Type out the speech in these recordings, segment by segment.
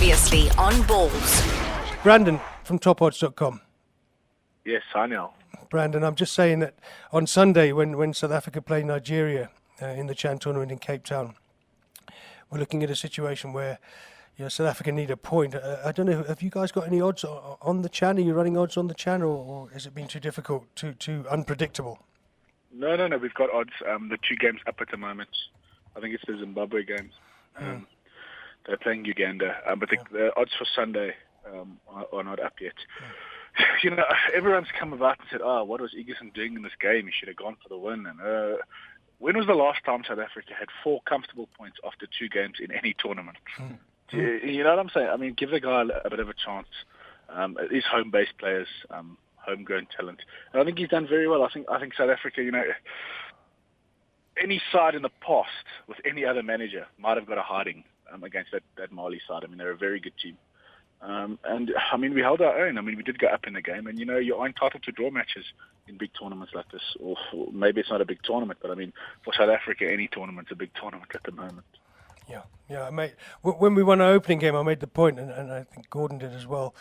Previously on Balls. Brandon from TopOdds.com. Yes, hi Neal. Brandon, I'm just saying that on Sunday when South Africa play Nigeria in the Chan tournament in Cape Town, we're looking at a situation where South Africa need a point. I don't know, have you guys got any odds on the Chan? Are you running odds on the Chan, or has it been too difficult, too unpredictable? No, we've got odds. The two games up at the moment. I think it's the Zimbabwe games. They're playing Uganda, but the odds for Sunday are not up yet. Everyone's come about and said, what was Egerson doing in this game? He should have gone for the win. And when was the last time South Africa had 4 comfortable points after 2 games in any tournament? You know what I'm saying? I mean, give the guy a bit of a chance. These home-based players, homegrown talent. And I think he's done very well. I think South Africa, any side in the past with any other manager might have got a hiding against that Mali side. I mean, they're a very good team. And, I mean, we held our own. I mean, we did go up in the game. And, you are entitled to draw matches in big tournaments like this. Or maybe it's not a big tournament, but, I mean, for South Africa, any tournament's a big tournament at the moment. Yeah, mate. When we won our opening game, I made the point, and I think Gordon did as well,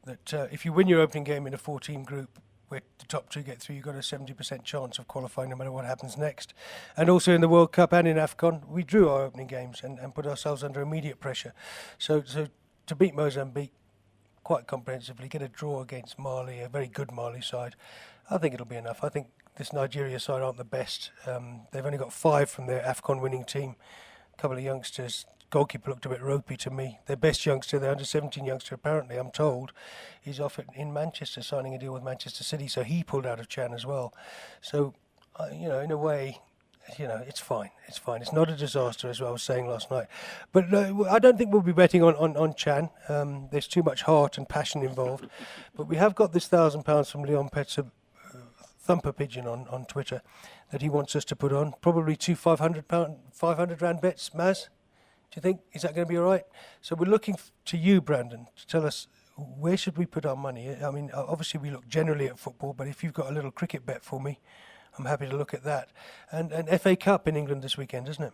that if you win your opening game in a 4-team group where the top 2 get through, you've got a 70% chance of qualifying no matter what happens next. And also in the World Cup and in AFCON, we drew our opening games and put ourselves under immediate pressure. So to beat Mozambique quite comprehensively, get a draw against Mali, a very good Mali side, I think it'll be enough. I think this Nigeria side aren't the best. They've only got 5 from their AFCON winning team. A couple of youngsters. Goalkeeper looked a bit ropey to me. Their best youngster, their under-17 youngster, apparently, I'm told, he's off in Manchester, signing a deal with Manchester City, so he pulled out of Chan as well. So, in a way, it's fine. It's fine. It's not a disaster, as I was saying last night. But I don't think we'll be betting on Chan. There's too much heart and passion involved. But we have got this £1,000 from Leon Petzer, Thumper Pigeon on Twitter, that he wants us to put on. Probably 2 500 rand bets, Maz. Do you think, is that going to be all right? So we're looking to you, Brandon, to tell us where should we put our money. I mean, obviously we look generally at football, but if you've got a little cricket bet for me, I'm happy to look at that. And FA Cup in England this weekend, isn't it?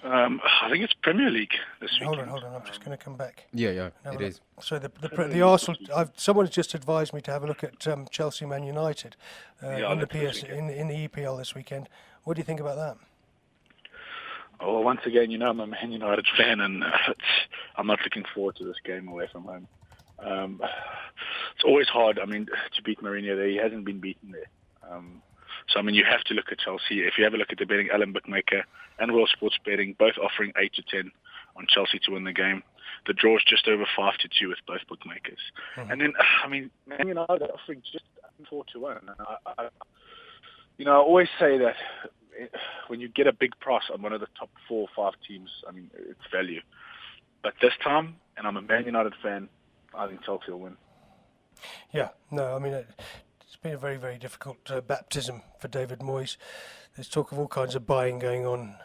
I think it's Premier League this weekend. Hold on. I'm just going to come back. Yeah, it is. So the Arsenal. Someone's just advised me to have a look at Chelsea Man United in the EPL this weekend. What do you think about that? Well, once again, I'm a Man United fan, and I'm not looking forward to this game away from home. It's always hard. I mean, to beat Mourinho there, he hasn't been beaten there. So, I mean, you have to look at Chelsea. If you have a look at the betting, Alan Bookmaker and World Sports Betting, both offering 8 to 10 on Chelsea to win the game. The draw is just over 5 to 2 with both bookmakers. Mm-hmm. And then, I mean, Man United are offering just 4 to 1. I always say that when you get a big price on one of the top 4 or 5 teams, I mean, it's value. But this time, and I'm a Man United fan, I think Chelsea will win. Yeah, no, I mean, it's been a very, very difficult baptism for David Moyes. There's talk of all kinds of buying going on,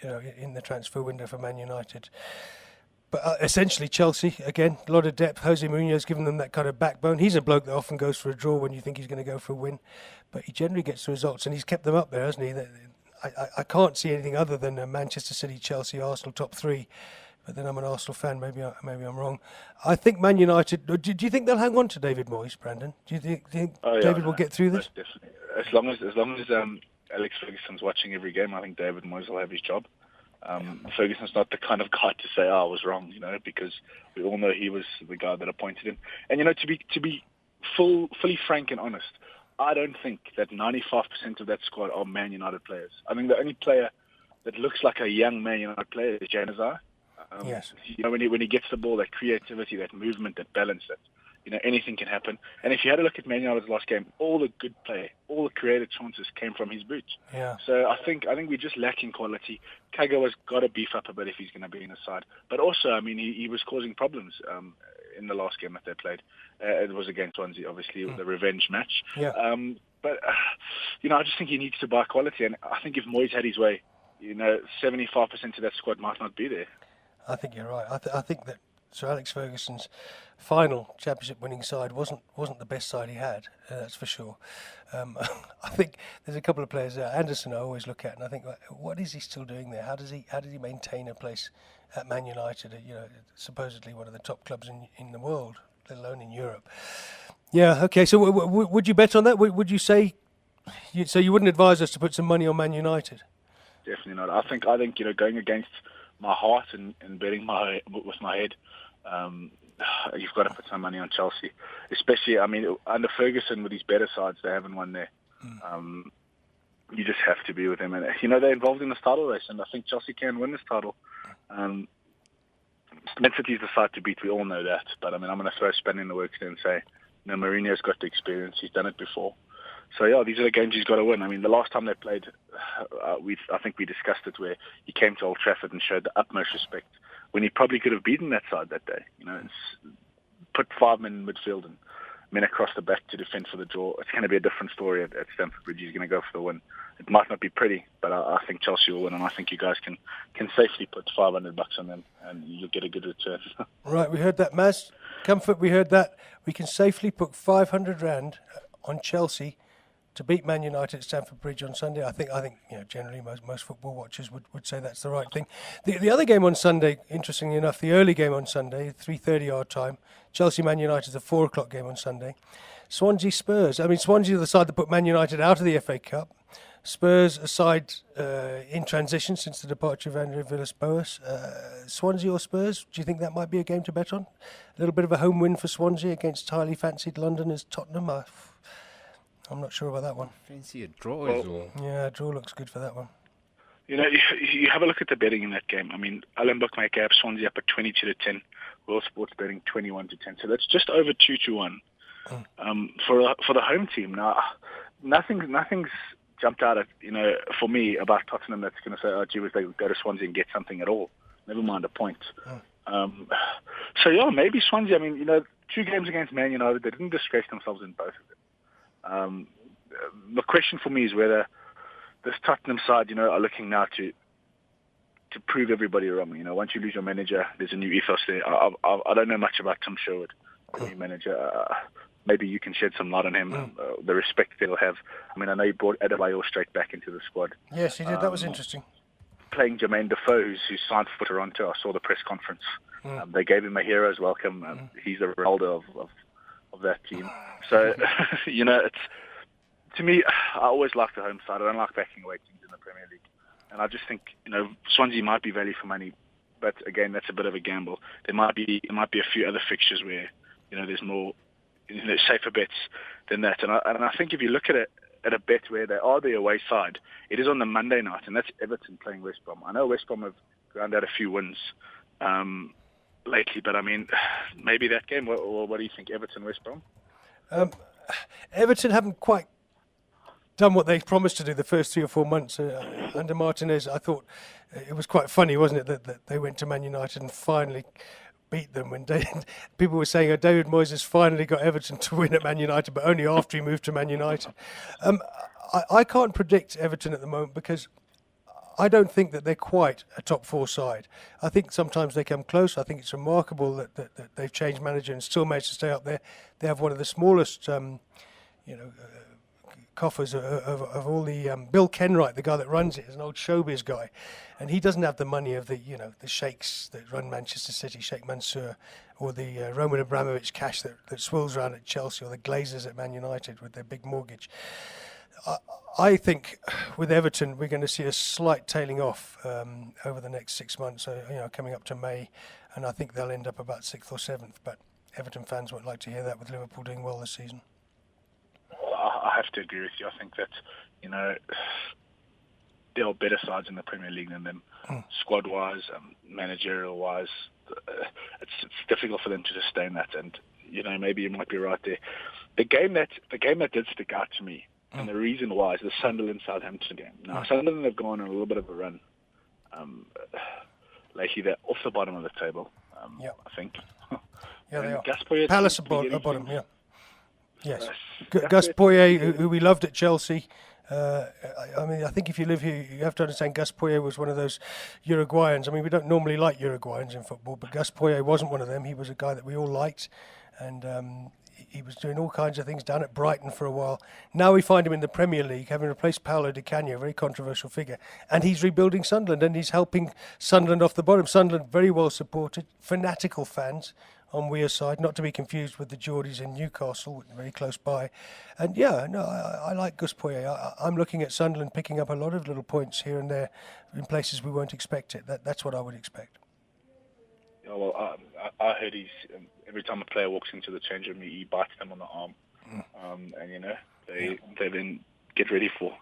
in the transfer window for Man United. But essentially, Chelsea, again, a lot of depth. Jose Mourinho's given them that kind of backbone. He's a bloke that often goes for a draw when you think he's going to go for a win. But he generally gets the results, and he's kept them up there, hasn't he? I can't see anything other than Manchester City, Chelsea, Arsenal, top 3. But then I'm an Arsenal fan. Maybe I'm wrong. I think Man United. Do you think they'll hang on to David Moyes, Brandon? Do you think David will get through this? Definitely. As long as Alex Ferguson's watching every game, I think David Moyes will have his job. Ferguson's not the kind of guy to say, I was wrong, because we all know he was the guy that appointed him. And, to be fully frank and honest, I don't think that 95% of that squad are Man United players. I think the only player that looks like a young Man United player is Januzaj. Yes. When he gets the ball, that creativity, that movement, that balance, that anything can happen. And if you had a look at Man United's last game, all the good play, all the creative chances came from his boots. Yeah. So I think we're just lacking quality. Kagawa's got to beef up a bit if he's going to be in the side. But also, I mean, he was causing problems in the last game that they played. It was against Swansea, obviously, the revenge match. Yeah. But I just think he needs to buy quality. And I think if Moyes had his way, 75% of that squad might not be there. I think you're right. I think that Sir Alex Ferguson's final championship-winning side wasn't the best side he had. That's for sure. I think there's a couple of players there. Anderson I always look at, and I think, what is he still doing there? How does he maintain a place at Man United? Supposedly one of the top clubs in the world, let alone in Europe. Yeah. Okay. So would you bet on that? Would you say? So you wouldn't advise us to put some money on Man United? Definitely not. I think going against my heart and betting with my head, you've got to put some money on Chelsea. Especially, under Ferguson with his better sides, they haven't won there. You just have to be with them, and they're involved in this title race, and I think Chelsea can win this title. Man City's the side to beat. We all know that, but I'm going to throw a spanner in the works there and say, Mourinho's got the experience. He's done it before. So, yeah, these are the games he's got to win. The last time they played, I think we discussed it, where he came to Old Trafford and showed the utmost respect when he probably could have beaten that side that day. Put 5 men in midfield and men across the back to defend for the draw. It's going to be a different story at Stamford Bridge. He's going to go for the win. It might not be pretty, but I think Chelsea will win, and I think you guys can safely put $500 on them, and you'll get a good return. Right, we heard that, Maz. Comfort, we heard that. We can safely put £500 on Chelsea to beat Man United at Stamford Bridge on Sunday. I think generally most football watchers would say that's the right thing. The other game on Sunday, interestingly enough, the early game on Sunday, 3:30 our time, Chelsea Man United is a 4 o'clock game on Sunday. Swansea Spurs. Swansea are the side that put Man United out of the FA Cup. Spurs a side in transition since the departure of Andrea Villas-Boas. Swansea or Spurs, do you think that might be a game to bet on? A little bit of a home win for Swansea against highly fancied Londoners Tottenham. I'm not sure about that one. Fancy a draw as well. Yeah, a draw looks good for that one. You have a look at the betting in that game. Alan Bookmaker have Swansea up at 22-10. World Sports betting 21-10. So that's just over 2-1 for the home team. Now, nothing's jumped out at for me about Tottenham that's going to say, oh, gee, they go to Swansea and get something at all. Never mind a point. So yeah, maybe Swansea. 2 games against Man United, they didn't disgrace themselves in both of them. The question for me is whether this Tottenham side, are looking now to prove everybody wrong. Once you lose your manager, there's a new ethos there. I don't know much about Tim Sherwood, the new manager. Maybe you can shed some light on him, the respect that he'll have. I know he brought Adebayor straight back into the squad. Yes, he did. That was interesting. Playing Jermaine Defoe, who's signed for Toronto. I saw the press conference. They gave him a hero's welcome. He's a Ronaldo of that team. So, it's, to me, I always like the home side. I don't like backing away teams in the Premier League. And I just think, Swansea might be value for money, but again, that's a bit of a gamble. There might be a few other fixtures where, there's more, safer bets than that. And I think if you look at it, at a bet where they are the away side, it is on the Monday night, and that's Everton playing West Brom. I know West Brom have ground out a few wins lately, but maybe that game. Or what do you think, Everton West Brom? Everton haven't quite done what they promised to do the first 3 or 4 months under Martinez. I thought it was quite funny, wasn't it, that they went to Man United and finally beat them when people were saying, David Moyes has finally got Everton to win at Man United, but only after he moved to Man United. I can't predict Everton at the moment because I don't think that they're quite a top 4 side. I think sometimes they come close. I think it's remarkable that they've changed manager and still managed to stay up there. They have one of the smallest, coffers of all the Bill Kenwright, the guy that runs it, is an old showbiz guy, and he doesn't have the money of the sheikhs that run Manchester City, Sheikh Mansour, or the Roman Abramovich cash that swirls around at Chelsea, or the Glazers at Man United with their big mortgage. I think with Everton we're going to see a slight tailing off over the next 6 months, coming up to May, and I think they'll end up about 6th or 7th. But Everton fans won't like to hear that with Liverpool doing well this season. I have to agree with you. I think that there are better sides in the Premier League than them, squad-wise, managerial-wise. It's difficult for them to sustain that, and maybe you might be right there. The game that did stick out to me, and the reason why, is the Sunderland-Southampton game. Now, Sunderland have gone on a little bit of a run lately. They're off the bottom of the table, I think. Yeah, they are. Gasper, Palace are bottom, yeah. Yes. Gus Poyet, who we loved at Chelsea. I think if you live here, you have to understand Gus Poyet was one of those Uruguayans. I mean, we don't normally like Uruguayans in football, but Gus Poyet wasn't one of them. He was a guy that we all liked, and he was doing all kinds of things down at Brighton for a while. Now we find him in the Premier League, having replaced Paolo Di Canio, a very controversial figure, and he's rebuilding Sunderland, and he's helping Sunderland off the bottom. Sunderland very well supported, fanatical fans on Weir's side, not to be confused with the Geordies in Newcastle, very close by. And I like Gus Poyet. I'm looking at Sunderland picking up a lot of little points here and there in places we won't expect it. That's what I would expect. Yeah, well, I heard every time a player walks into the change room, he bites them on the arm, and they then get ready for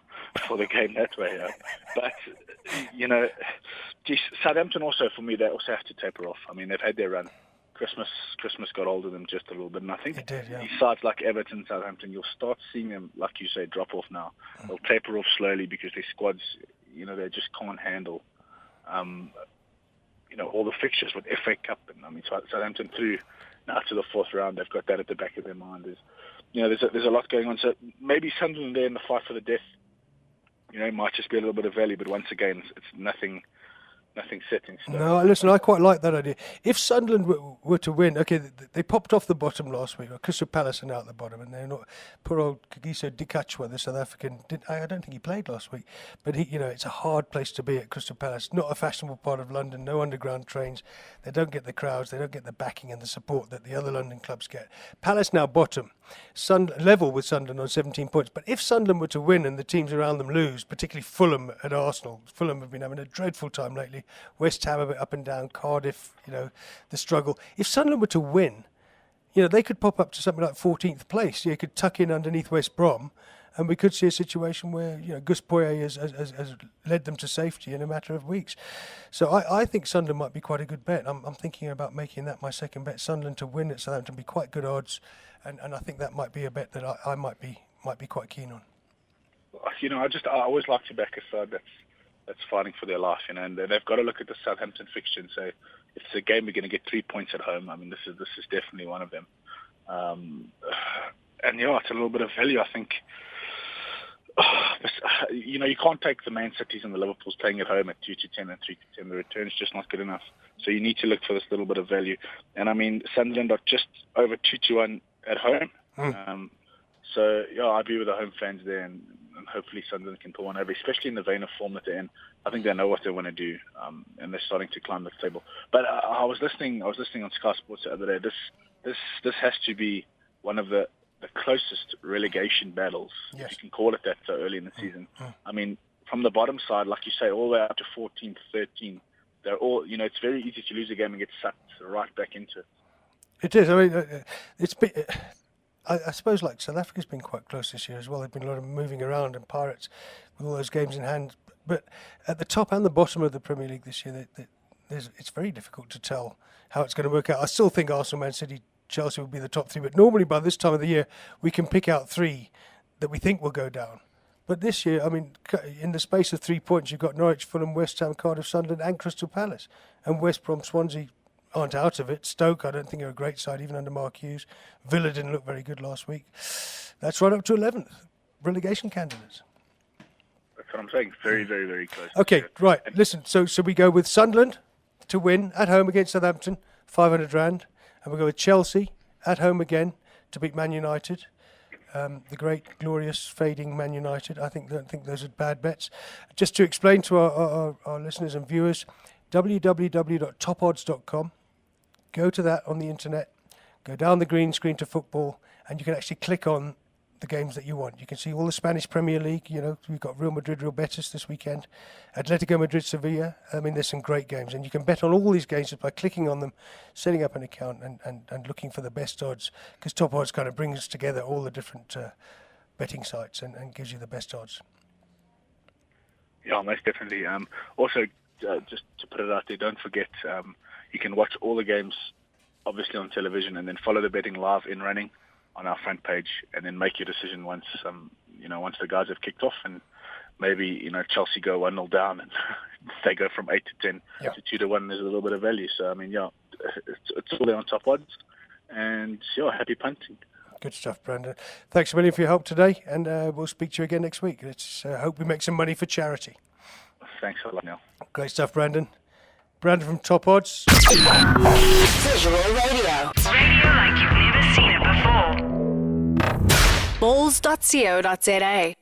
the game that way. But Southampton also, for me, they also have to taper off. I mean, they've had their run. Christmas got hold of them just a little bit, and I think these sides like Everton, Southampton, you'll start seeing them, like you say, drop off now. They'll taper off slowly because their squads, they just can't handle, all the fixtures with FA Cup, and I mean Southampton through now to the fourth round. They've got that at the back of their mind. There's a lot going on. So maybe Sunderland there in the fight for the death, might just be a little bit of value, but once again, it's nothing set in stone. No, listen, I quite like that idea. If Sunderland were to win, okay, they popped off the bottom last week. Crystal Palace are now at the bottom, and they're not. Poor old Kagiso Dikachwa, the South African, I don't think he played last week, but it's a hard place to be at Crystal Palace. Not a fashionable part of London, no underground trains. They don't get the crowds, they don't get the backing and the support that the other London clubs get. Palace now bottom, level with Sunderland on 17 points. But if Sunderland were to win and the teams around them lose, particularly Fulham and Arsenal, Fulham have been having a dreadful time lately. West Ham a bit up and down, Cardiff, the struggle. If Sunderland were to win, they could pop up to something like 14th place. You could tuck in underneath West Brom, and we could see a situation where Gus Poyet has led them to safety in a matter of weeks. So I think Sunderland might be quite a good bet. I'm thinking about making that my second bet. Sunderland to win at Southampton be quite good odds, and I think that might be a bet that I might be quite keen on. I always like to back a side that's fighting for their life, and they've got to look at the Southampton fixture and say, if it's a game we're going to get 3 points at home, I mean, this is definitely one of them. It's a little bit of value, I think. You can't take the Man Cities and the Liverpools playing at home at 2-10 and 3-10. The return's just not good enough. So you need to look for this little bit of value. And I mean, Sunderland are just over 2-1 at home. I'd be with the home fans there, and hopefully Sunderland can pull one over, especially in the vein of form that they're in. I think they know what they want to do, and they're starting to climb the table. But I was listening on Sky Sports the other day. This has to be one of the closest relegation battles, if you can call it that, so early in the season. I mean, from the bottom side, like you say, all the way up to 14th, 13th, they're all, it's very easy to lose a game and get sucked right back into it. It is. I mean, it's been... I suppose like South Africa's been quite close this year as well. There's been a lot of moving around, and Pirates with all those games in hand. But at the top and the bottom of the Premier League this year, it's very difficult to tell how it's going to work out. I still think Arsenal, Man City, Chelsea will be the top three. But normally by this time of the year, we can pick out three that we think will go down. But this year, I mean, in the space of 3 points, you've got Norwich, Fulham, West Ham, Cardiff, Sunderland and Crystal Palace. And West Brom, Swansea aren't out of it. Stoke, I don't think, are a great side, even under Mark Hughes. Villa didn't look very good last week. That's right up to 11th. Relegation candidates. That's what I'm saying. Very, very, very close. Okay, right. Listen, so we go with Sunderland to win at home against Southampton, 500 rand. And we go with Chelsea at home again to beat Man United. The great, glorious, fading Man United. I don't think those are bad bets. Just to explain to our listeners and viewers, www.topodds.com. Go to that on the internet, go down the green screen to football, and you can actually click on the games that you want. You can see all the Spanish Premier League. We've got Real Madrid, Real Betis this weekend, Atletico Madrid, Sevilla. I mean, there's some great games, and you can bet on all these games just by clicking on them, setting up an account, and looking for the best odds, because Top Odds kind of brings together all the different betting sites and gives you the best odds. Yeah, most definitely. Also, just to put it out there, don't forget, you can watch all the games, obviously, on television, and then follow the betting live in running on our front page, and then make your decision once the guys have kicked off, and maybe Chelsea go 1-0 down, and they go from 8 to 10 to 2-1. There's a little bit of value. So I mean, it's all there on Top Odds, and happy punting. Good stuff, Brandon. Thanks a million for your help today, and we'll speak to you again next week. Let's hope we make some money for charity. Thanks a lot, Neil. Great stuff, Brandon. Brandon from TopOdds. Visual radio. It's radio like you've never seen it before. Balls.co.za